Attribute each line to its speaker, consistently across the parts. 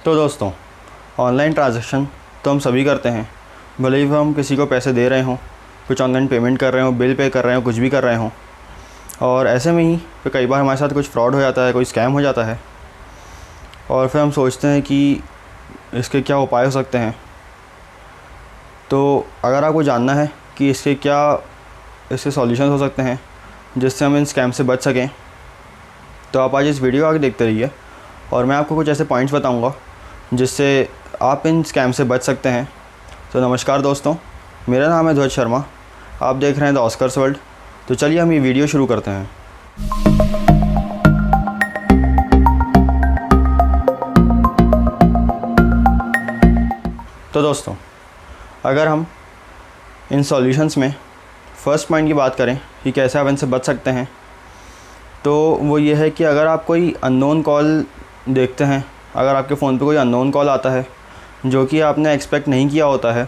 Speaker 1: तो दोस्तों, online transaction तो हम सभी करते हैं, भले ही हम किसी को पैसे दे रहे हों, कुछ ऑनलाइन पेमेंट कर रहे हों, बिल पे कर रहे हों, कुछ भी कर रहे हों। और ऐसे में ही फिर कई बार हमारे साथ कुछ फ्रॉड हो जाता है, कोई स्कैम हो जाता है और फिर हम सोचते हैं कि इसके क्या उपाय हो सकते हैं। तो अगर आपको जानना है कि इसके सॉल्यूशन हो सकते हैं जिससे हम इन स्कैम से बच सकें, तो आप आज इस वीडियो आगे देखते रहिए और मैं आपको कुछ ऐसे पॉइंट्स बताऊंगा जिससे आप इन स्कैम से बच सकते हैं। तो नमस्कार दोस्तों, मेरा नाम है ध्वज शर्मा, आप देख रहे हैं द ऑस्कर्स वर्ल्ड। तो चलिए हम ये वीडियो शुरू करते हैं। तो दोस्तों, अगर हम इन सॉल्यूशंस में फ़र्स्ट पॉइंट की बात करें कि कैसे आप इनसे बच सकते हैं, तो वो ये है कि अगर आप कोई अननोन कॉल देखते हैं, अगर आपके फ़ोन पे कोई अननोन कॉल आता है जो कि आपने एक्सपेक्ट नहीं किया होता है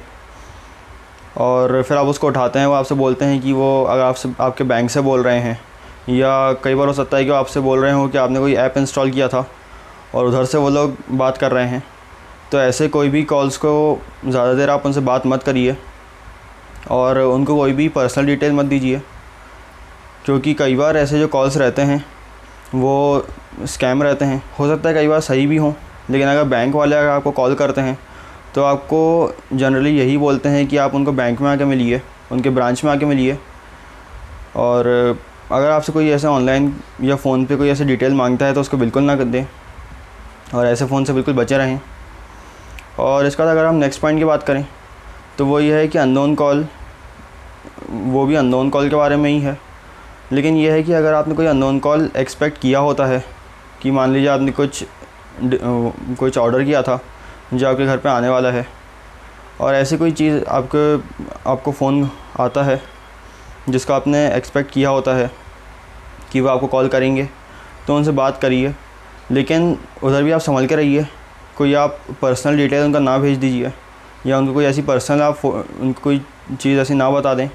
Speaker 1: और फिर आप उसको उठाते हैं, वो आपसे बोलते हैं कि वो अगर आपके बैंक से बोल रहे हैं, या कई बार हो सकता है कि वो आपसे बोल रहे हो कि आपने कोई ऐप इंस्टॉल किया था और उधर से वो लोग बात कर रहे हैं। तो ऐसे कोई भी कॉल्स को ज़्यादा देर आप उनसे बात मत करिए और उनको कोई भी पर्सनल डिटेल मत दीजिए, क्योंकि कई बार ऐसे जो कॉल्स रहते हैं वो स्कैम रहते हैं। हो सकता है कई बार सही भी हों, लेकिन अगर बैंक वाले अगर आपको कॉल करते हैं तो आपको जनरली यही बोलते हैं कि आप उनको बैंक में आके मिलिए, उनके ब्रांच में आके मिलिए। और अगर आपसे कोई ऐसे ऑनलाइन या फ़ोन पे कोई ऐसे डिटेल मांगता है तो उसको बिल्कुल ना कर दें और ऐसे फ़ोन से बिल्कुल बचे रहें। और इसके बाद अगर हम नेक्स्ट पॉइंट की बात करें तो वो ये है कि अननोन कॉल, वो भी अननोन कॉल के बारे में ही है, लेकिन ये है कि अगर आपने कोई अननोन कॉल एक्सपेक्ट किया होता है कि मान लीजिए आपने कुछ ऑर्डर किया था जो आपके घर पे आने वाला है और ऐसी कोई चीज़ आपको फ़ोन आता है जिसका आपने एक्सपेक्ट किया होता है कि वो आपको कॉल करेंगे, तो उनसे बात करिए, लेकिन उधर भी आप संभल के रहिए। कोई आप पर्सनल डिटेल उनका ना भेज दीजिए या उनको कोई ऐसी पर्सनल उनको कोई चीज़ ऐसी ना बता दें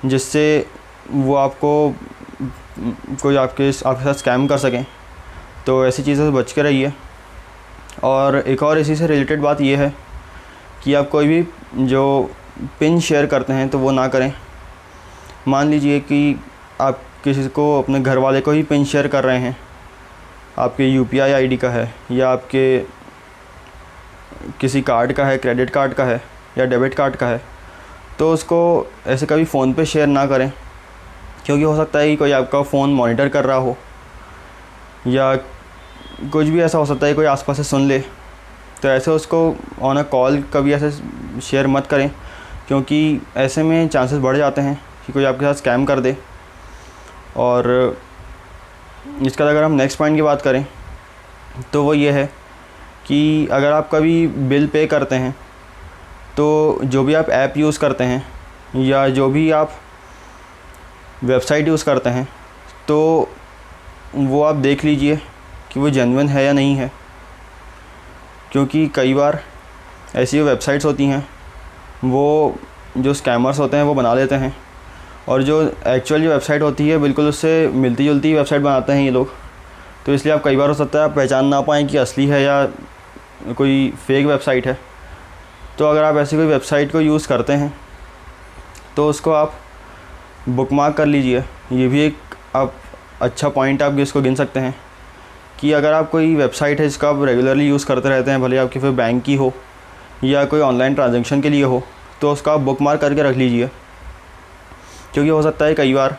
Speaker 1: जिससे वो आपके साथ स्कैम कर सकें। तो ऐसी चीज़ों से बच के रहिए। और एक और इसी से रिलेटेड बात ये है कि आप कोई भी जो पिन शेयर करते हैं तो वो ना करें। मान लीजिए कि आप किसी को, अपने घर वाले को ही पिन शेयर कर रहे हैं, आपके UPI ID का है या आपके किसी कार्ड का है, क्रेडिट कार्ड का है या डेबिट कार्ड का है, तो उसको ऐसे कभी फ़ोन पे शेयर ना करें, क्योंकि हो सकता है कि कोई आपका फ़ोन मॉनिटर कर रहा हो या कुछ भी ऐसा हो सकता है, कोई आसपास से सुन ले। तो ऐसे उसको ऑन अ कॉल कभी ऐसे शेयर मत करें, क्योंकि ऐसे में चांसेस बढ़ जाते हैं कि कोई आपके साथ स्कैम कर दे। और इसका अगर हम नेक्स्ट पॉइंट की बात करें तो वो ये है कि अगर आप कभी बिल पे करते हैं तो जो भी आप ऐप यूज़ करते हैं या जो भी आप वेबसाइट यूज़ करते हैं, तो वो आप देख लीजिए कि वो जेन्युइन है या नहीं है, क्योंकि कई बार ऐसी वेबसाइट्स होती हैं वो जो स्कैमर्स होते हैं वो बना लेते हैं, और जो एक्चुअल जो वेबसाइट होती है बिल्कुल उससे मिलती जुलती वेबसाइट बनाते हैं ये लोग। तो इसलिए आप कई बार हो सकता है आप पहचान ना पाएँ कि असली है या कोई फेक वेबसाइट है। तो अगर आप ऐसी कोई वेबसाइट को यूज़ करते हैं तो उसको आप बुकमार्क कर लीजिए। ये भी एक आप अच्छा पॉइंट आप इसको गिन सकते हैं कि अगर आप कोई वेबसाइट है जिसका आप रेगुलरली यूज़ करते रहते हैं, भले आपकी फिर बैंक की हो या कोई ऑनलाइन ट्रांजैक्शन के लिए हो, तो उसका आप बुकमार्क करके रख लीजिए, क्योंकि हो सकता है कई बार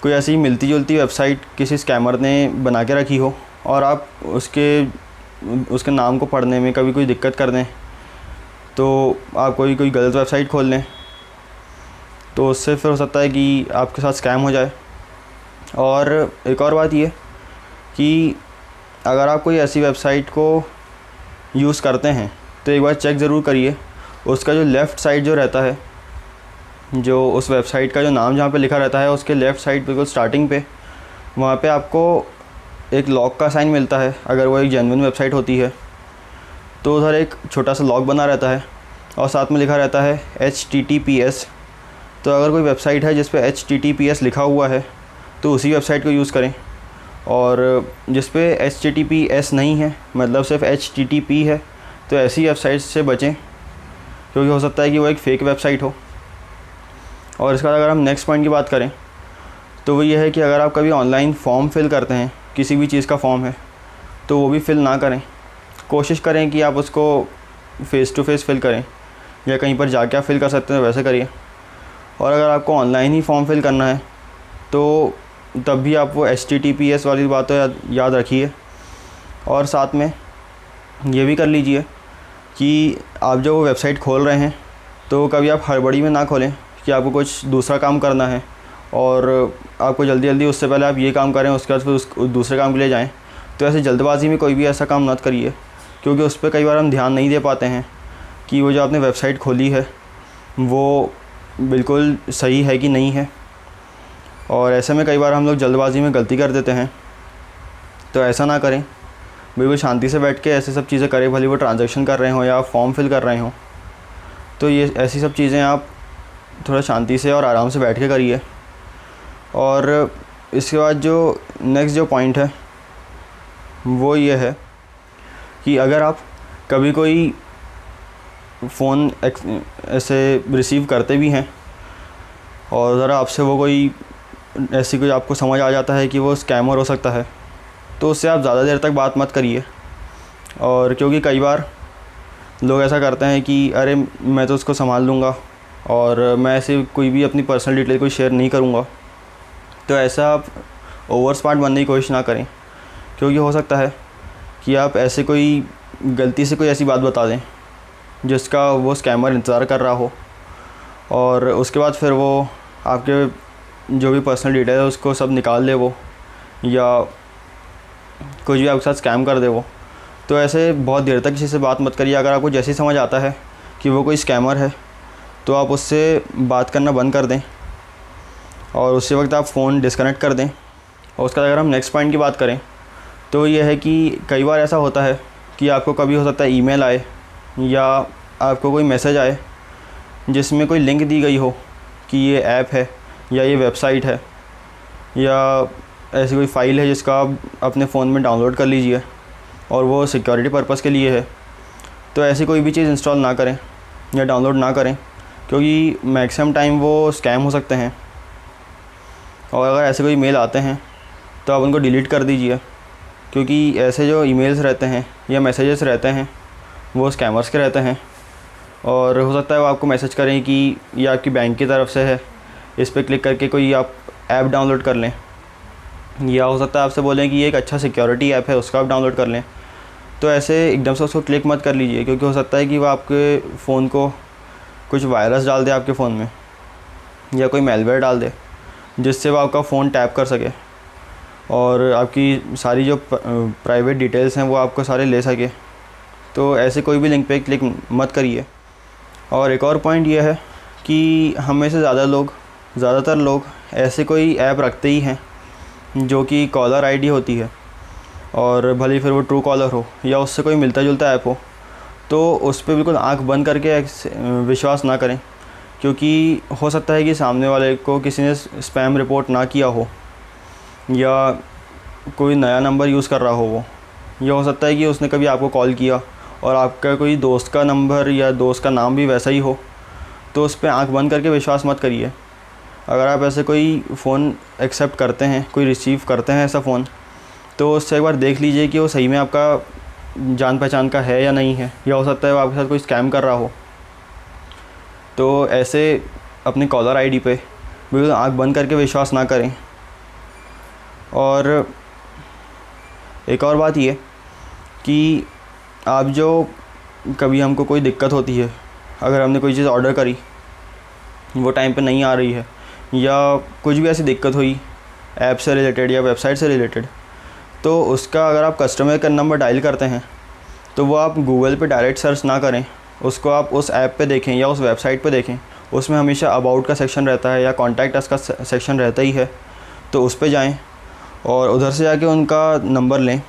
Speaker 1: कोई ऐसी मिलती जुलती वेबसाइट किसी स्कैमर ने बना के रखी हो और आप उसके नाम को पढ़ने में कभी कोई दिक्कत कर दें, तो आप कोई गलत वेबसाइट खोल लें, तो उससे फिर हो सकता है कि आपके साथ स्कैम हो जाए। और एक और बात ये कि अगर आप कोई ऐसी वेबसाइट को यूज़ करते हैं तो एक बार चेक ज़रूर करिए उसका जो लेफ़्ट साइड जो रहता है, जो उस वेबसाइट का जो नाम जहाँ पे लिखा रहता है उसके लेफ़्ट साइड बिल्कुल स्टार्टिंग पे, वहाँ पे आपको एक लॉक का साइन मिलता है। अगर वो एक जेन्युइन वेबसाइट होती है तो उधर एक छोटा सा लॉक बना रहता है और साथ में लिखा रहता है HTTPS। तो अगर कोई वेबसाइट है जिस पे HTTPS लिखा हुआ है तो उसी वेबसाइट को यूज़ करें। और जिस पे HTTPS नहीं है, मतलब सिर्फ HTTP है, तो ऐसी वेबसाइट से बचें, क्योंकि हो सकता है कि वो एक फ़ेक वेबसाइट हो। और इसके बाद अगर हम नेक्स्ट पॉइंट की बात करें तो वो ये है कि अगर आप कभी ऑनलाइन फॉर्म फिल करते हैं, किसी भी चीज़ का फॉर्म है, तो वो भी फिल ना करें। कोशिश करें कि आप उसको फ़ेस टू फेस फिल करें, या कहीं पर जाके आप फिल कर सकते हैं वैसे करिए। और अगर आपको ऑनलाइन ही फॉर्म फिल करना है तो तब भी आप वो HTTPS वाली बात तो याद रखिए। और साथ में ये भी कर लीजिए कि आप जो वेबसाइट खोल रहे हैं तो कभी आप हड़बड़ी में ना खोलें कि आपको कुछ दूसरा काम करना है और आपको जल्दी जल्दी उससे पहले आप ये काम करें, उसके बाद फिर उस दूसरे काम के लिए जाएं। तो ऐसे जल्दबाज़ी में कोई भी ऐसा काम मत करिए, क्योंकि उस पर कई बार हम ध्यान नहीं दे पाते हैं कि वो जो आपने वेबसाइट खोली है वो बिल्कुल सही है कि नहीं है। और ऐसे में कई बार हम लोग जल्दबाज़ी में गलती कर देते हैं, तो ऐसा ना करें। बिल्कुल शांति से बैठ के ऐसे सब चीज़ें करें, भले वो ट्रांजैक्शन कर रहे हों या फॉर्म फिल कर रहे हों। तो ये ऐसी सब चीज़ें आप थोड़ा शांति से और आराम से बैठ के करिए। और इसके बाद जो नेक्स्ट जो पॉइंट है वो ये है कि अगर आप कभी कोई फ़ोन ऐसे रिसीव करते भी हैं और ज़रा आपसे वो कोई ऐसी कोई आपको समझ आ जाता है कि वो स्कैमर हो सकता है, तो उससे आप ज़्यादा देर तक बात मत करिए। और क्योंकि कई बार लोग ऐसा करते हैं कि अरे मैं तो उसको संभाल लूँगा और मैं ऐसे कोई भी अपनी पर्सनल डिटेल कोई शेयर नहीं करूँगा। तो ऐसा आप ओवर स्मार्ट बनने की कोशिश ना करें, क्योंकि हो सकता है कि आप ऐसे कोई गलती से कोई ऐसी बात बता दें जिसका वो स्कैमर इंतज़ार कर रहा हो, और उसके बाद फिर वो आपके जो भी पर्सनल डिटेल है उसको सब निकाल दे वो, या कुछ भी आपके साथ स्कैम कर दे वो। तो ऐसे बहुत देर तक किसी से बात मत करिए। अगर आपको जैसे ही समझ आता है कि वो कोई स्कैमर है तो आप उससे बात करना बंद कर दें और उसी वक्त आप फ़ोन डिस्कनेक्ट कर दें। और उसका अगर हम नेक्स्ट पॉइंट की बात करें तो ये है कि कई बार ऐसा होता है कि आपको कभी हो सकता है ईमेल आए या आपको कोई मैसेज आए जिसमें कोई लिंक दी गई हो कि ये ऐप है या ये वेबसाइट है या ऐसी कोई फ़ाइल है जिसका आप अपने फ़ोन में डाउनलोड कर लीजिए और वो सिक्योरिटी पर्पज़ के लिए है। तो ऐसी कोई भी चीज़ इंस्टॉल ना करें या डाउनलोड ना करें, क्योंकि मैक्सिमम टाइम वो स्कैम हो सकते हैं। और अगर ऐसे कोई मेल आते हैं तो आप उनको डिलीट कर दीजिए, क्योंकि ऐसे जो ईमेल्स रहते हैं या मैसेजेस रहते हैं वो स्कैमर्स के रहते हैं। और हो सकता है वो आपको मैसेज करें कि ये आपकी बैंक की तरफ से है, इस पर क्लिक करके कोई आप ऐप डाउनलोड कर लें, या हो सकता है आपसे बोलें कि ये एक अच्छा सिक्योरिटी ऐप है उसका आप डाउनलोड कर लें। तो ऐसे एकदम से उसको क्लिक मत कर लीजिए, क्योंकि हो सकता है कि वो आपके फ़ोन को कुछ वायरस डाल दे आपके फ़ोन में, या कोई मेलवेयर डाल दे जिससे वो आपका फ़ोन टैप कर सके और आपकी सारी जो प्राइवेट डिटेल्स हैं वो आपको सारे ले सके। तो ऐसे कोई भी लिंक पे क्लिक मत करिए। और एक और पॉइंट ये है कि हमें से ज़्यादातर लोग ऐसे कोई ऐप रखते ही हैं जो कि कॉलर आईडी होती है, और भले फिर वो ट्रू कॉलर हो या उससे कोई मिलता जुलता ऐप हो, तो उस पर बिल्कुल आंख बंद करके विश्वास ना करें, क्योंकि हो सकता है कि सामने वाले को किसी ने स्पैम रिपोर्ट ना किया हो या कोई नया नंबर यूज़ कर रहा हो वो, या हो सकता है कि उसने कभी आपको कॉल किया और आपका कोई दोस्त का नंबर या दोस्त का नाम भी वैसा ही हो। तो उस पर आंख बंद करके विश्वास मत करिए। अगर आप ऐसे कोई फ़ोन एक्सेप्ट करते हैं, कोई रिसीव करते हैं ऐसा फ़ोन, तो उससे एक बार देख लीजिए कि वो सही में आपका जान पहचान का है या नहीं है, या हो सकता है वो आपके साथ कोई स्कैम कर रहा हो। तो ऐसे अपनी कॉलर आईडी पे बिल्कुल आंख बंद करके विश्वास ना करें। और एक और बात ये कि आप जो कभी हमको कोई दिक्कत होती है, अगर हमने कोई चीज़ ऑर्डर करी वो टाइम पे नहीं आ रही है, या कुछ भी ऐसी दिक्कत हुई ऐप से रिलेटेड या वेबसाइट से रिलेटेड, तो उसका अगर आप कस्टमर का नंबर डायल करते हैं तो वो आप गूगल पे डायरेक्ट सर्च ना करें, उसको आप उस ऐप पे देखें या उस वेबसाइट पे देखें। उसमें हमेशा अबाउट का सेक्शन रहता है या कॉन्टैक्ट अस का सेक्शन रहता ही है, तो उस पे जाएं और उधर से जाके उनका नंबर लें,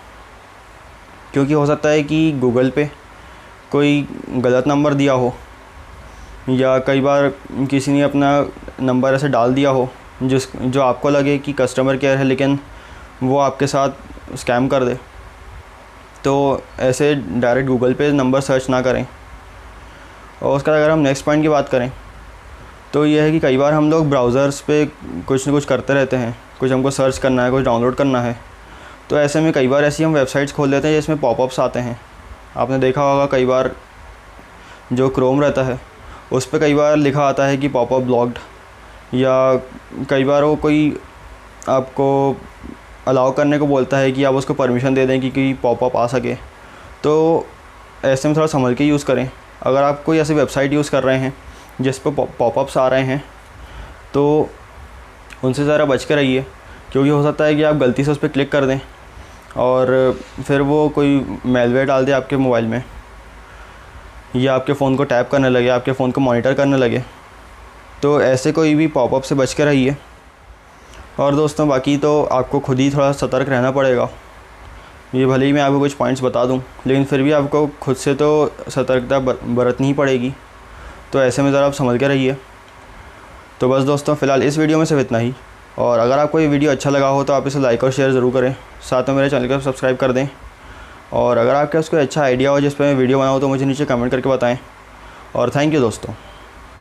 Speaker 1: क्योंकि हो सकता है कि गूगल पे कोई गलत नंबर दिया हो, या कई बार किसी ने अपना नंबर ऐसे डाल दिया हो जो आपको लगे कि कस्टमर केयर है, लेकिन वो आपके साथ स्कैम कर दे। तो ऐसे डायरेक्ट गूगल पे नंबर सर्च ना करें। और उसका अगर हम नेक्स्ट पॉइंट की बात करें तो ये है कि कई बार हम लोग ब्राउज़र्स पे कुछ ना कुछ करते रहते हैं, कुछ हमको सर्च करना है, कुछ डाउनलोड करना है, तो ऐसे में कई बार ऐसी हम वेबसाइट्स खोल लेते हैं जिसमें पॉपअप्स आते हैं। आपने देखा होगा कई बार जो क्रोम रहता है उस पर कई बार लिखा आता है कि पॉपअप ब्लॉक्ड, या कई बार वो कोई आपको अलाउ करने को बोलता है कि आप उसको परमिशन दे दें कि पॉपअप आ सके। तो ऐसे में थोड़ा संभल के यूज़ करें। अगर आप कोई ऐसी वेबसाइट यूज़ कर रहे हैं जिस पर पॉपअप्स आ रहे हैं तो उनसे ज़रा बच के रहिए, क्योंकि हो सकता है कि आप गलती से उस पर क्लिक कर दें और फिर वो कोई मैलवेयर डाल दे आपके मोबाइल में, या आपके फ़ोन को टैप करने लगे, आपके फ़ोन को मॉनिटर करने लगे। तो ऐसे कोई भी पॉपअप से बच के रहिए। और दोस्तों बाकी तो आपको खुद ही थोड़ा सतर्क रहना पड़ेगा। ये भले ही मैं आपको कुछ पॉइंट्स बता दूं, लेकिन फिर भी आपको खुद से तो सतर्कता बरतनी ही पड़ेगी। तो ऐसे में ज़रा आप संभल के रहिए। तो बस दोस्तों फ़िलहाल इस वीडियो में सिर्फ इतना ही। और अगर आपको ये वीडियो अच्छा लगा हो तो आप इसे लाइक और शेयर ज़रूर करें, साथ में मेरे चैनल को सब्सक्राइब कर दें। और अगर आपके पास कोई अच्छा आइडिया हो जिस पर मैं वीडियो बनाऊँ तो मुझे नीचे कमेंट करके बताएं। और थैंक यू दोस्तों।